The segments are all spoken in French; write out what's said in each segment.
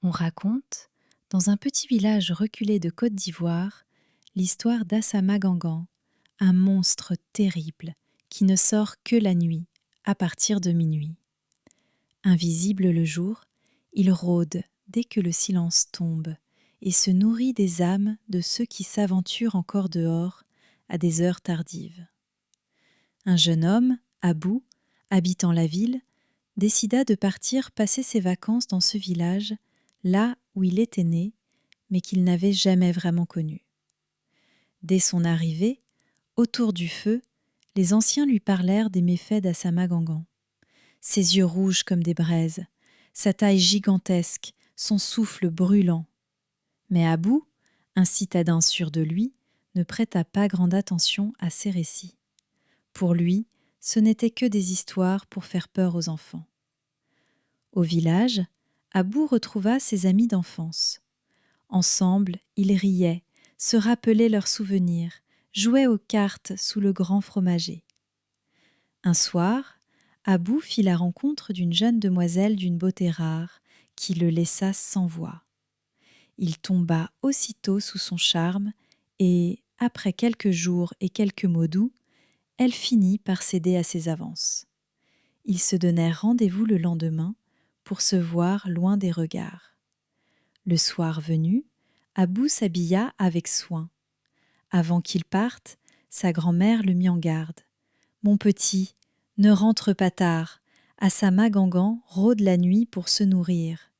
On raconte, dans un petit village reculé de Côte d'Ivoire, l'histoire d'Assama Gangan, un monstre terrible qui ne sort que la nuit, à partir de minuit. Invisible le jour, il rôde dès que le silence tombe et se nourrit des âmes de ceux qui s'aventurent encore dehors à des heures tardives. Un jeune homme, Abou, habitant la ville, décida de partir passer ses vacances dans ce village, là où il était né, mais qu'il n'avait jamais vraiment connu. Dès son arrivée, autour du feu, les anciens lui parlèrent des méfaits d'Assama Gangan. Ses yeux rouges comme des braises, sa taille gigantesque, son souffle brûlant. Mais Abou, un citadin sûr de lui, ne prêta pas grande attention à ces récits. Pour lui, ce n'étaient que des histoires pour faire peur aux enfants. Au village, Abou retrouva ses amis d'enfance. Ensemble, ils riaient, se rappelaient leurs souvenirs, jouaient aux cartes sous le grand fromager. Un soir, Abou fit la rencontre d'une jeune demoiselle d'une beauté rare, qui le laissa sans voix. Il tomba aussitôt sous son charme et, après quelques jours et quelques mots doux, elle finit par céder à ses avances. Ils se donnèrent rendez-vous le lendemain pour se voir loin des regards. Le soir venu, Abou s'habilla avec soin. Avant qu'il parte, sa grand-mère le mit en garde. « Mon petit, ne rentre pas tard. Assama Gangan rôde la nuit pour se nourrir. »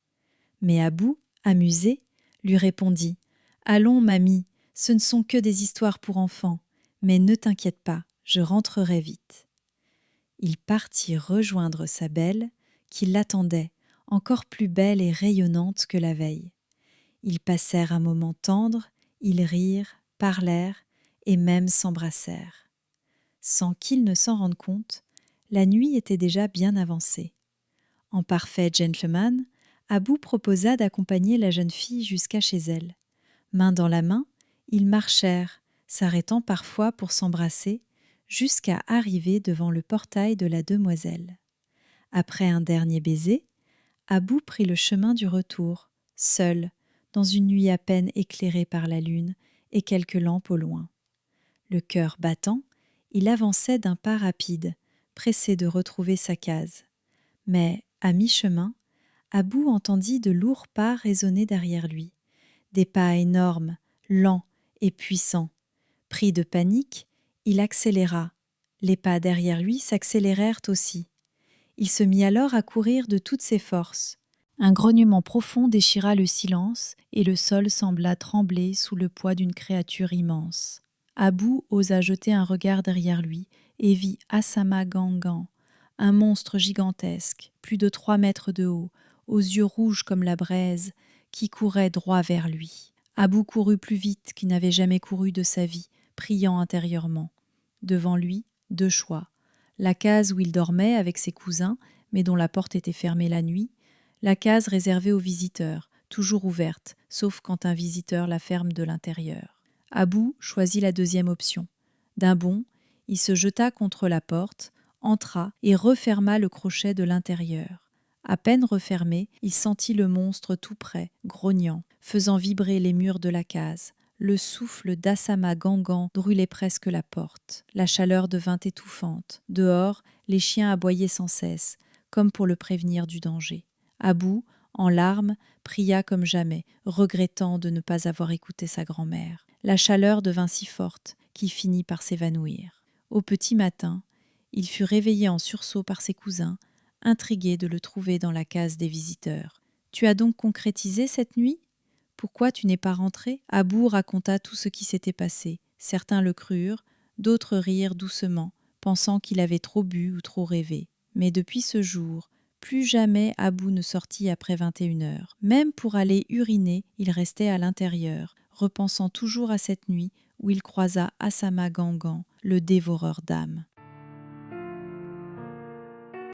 Mais Abou, amusé, lui répondit « Allons, mamie, ce ne sont que des histoires pour enfants, mais ne t'inquiète pas, je rentrerai vite. » Il partit rejoindre sa belle, qui l'attendait, encore plus belle et rayonnante que la veille. Ils passèrent un moment tendre, ils rirent, parlèrent et même s'embrassèrent. Sans qu'ils ne s'en rendent compte, la nuit était déjà bien avancée. En parfait gentleman, Abou proposa d'accompagner la jeune fille jusqu'à chez elle. Main dans la main, ils marchèrent, s'arrêtant parfois pour s'embrasser, jusqu'à arriver devant le portail de la demoiselle. Après un dernier baiser, Abou prit le chemin du retour, seul, dans une nuit à peine éclairée par la lune et quelques lampes au loin. Le cœur battant, il avançait d'un pas rapide, pressé de retrouver sa case. Mais, à mi-chemin, Abou entendit de lourds pas résonner derrière lui. Des pas énormes, lents et puissants. Pris de panique, il accéléra. Les pas derrière lui s'accélérèrent aussi. Il se mit alors à courir de toutes ses forces. Un grognement profond déchira le silence et le sol sembla trembler sous le poids d'une créature immense. Abou osa jeter un regard derrière lui et vit Assama Gangan, un monstre gigantesque, plus de 3 mètres de haut, aux yeux rouges comme la braise, qui courait droit vers lui. Abou courut plus vite qu'il n'avait jamais couru de sa vie, priant intérieurement. Devant lui, 2 choix. La case où il dormait avec ses cousins, mais dont la porte était fermée la nuit, la case réservée aux visiteurs, toujours ouverte, sauf quand un visiteur la ferme de l'intérieur. Abou choisit la deuxième option. D'un bond, il se jeta contre la porte, entra et referma le crochet de l'intérieur. À peine refermé, il sentit le monstre tout près, grognant, faisant vibrer les murs de la case. Le souffle d'Assama Gangan brûlait presque la porte. La chaleur devint étouffante. Dehors, les chiens aboyaient sans cesse, comme pour le prévenir du danger. Abou, en larmes, pria comme jamais, regrettant de ne pas avoir écouté sa grand-mère. La chaleur devint si forte qu'il finit par s'évanouir. Au petit matin, il fut réveillé en sursaut par ses cousins, intrigués de le trouver dans la case des visiteurs. « Tu as donc concrétisé cette nuit ? Pourquoi tu n'es pas rentré ?» Abou raconta tout ce qui s'était passé. Certains le crurent, d'autres rirent doucement, pensant qu'il avait trop bu ou trop rêvé. Mais depuis ce jour, plus jamais Abou ne sortit après 21 heures. Même pour aller uriner, il restait à l'intérieur, repensant toujours à cette nuit où il croisa Assama Gangan, le dévoreur d'âmes.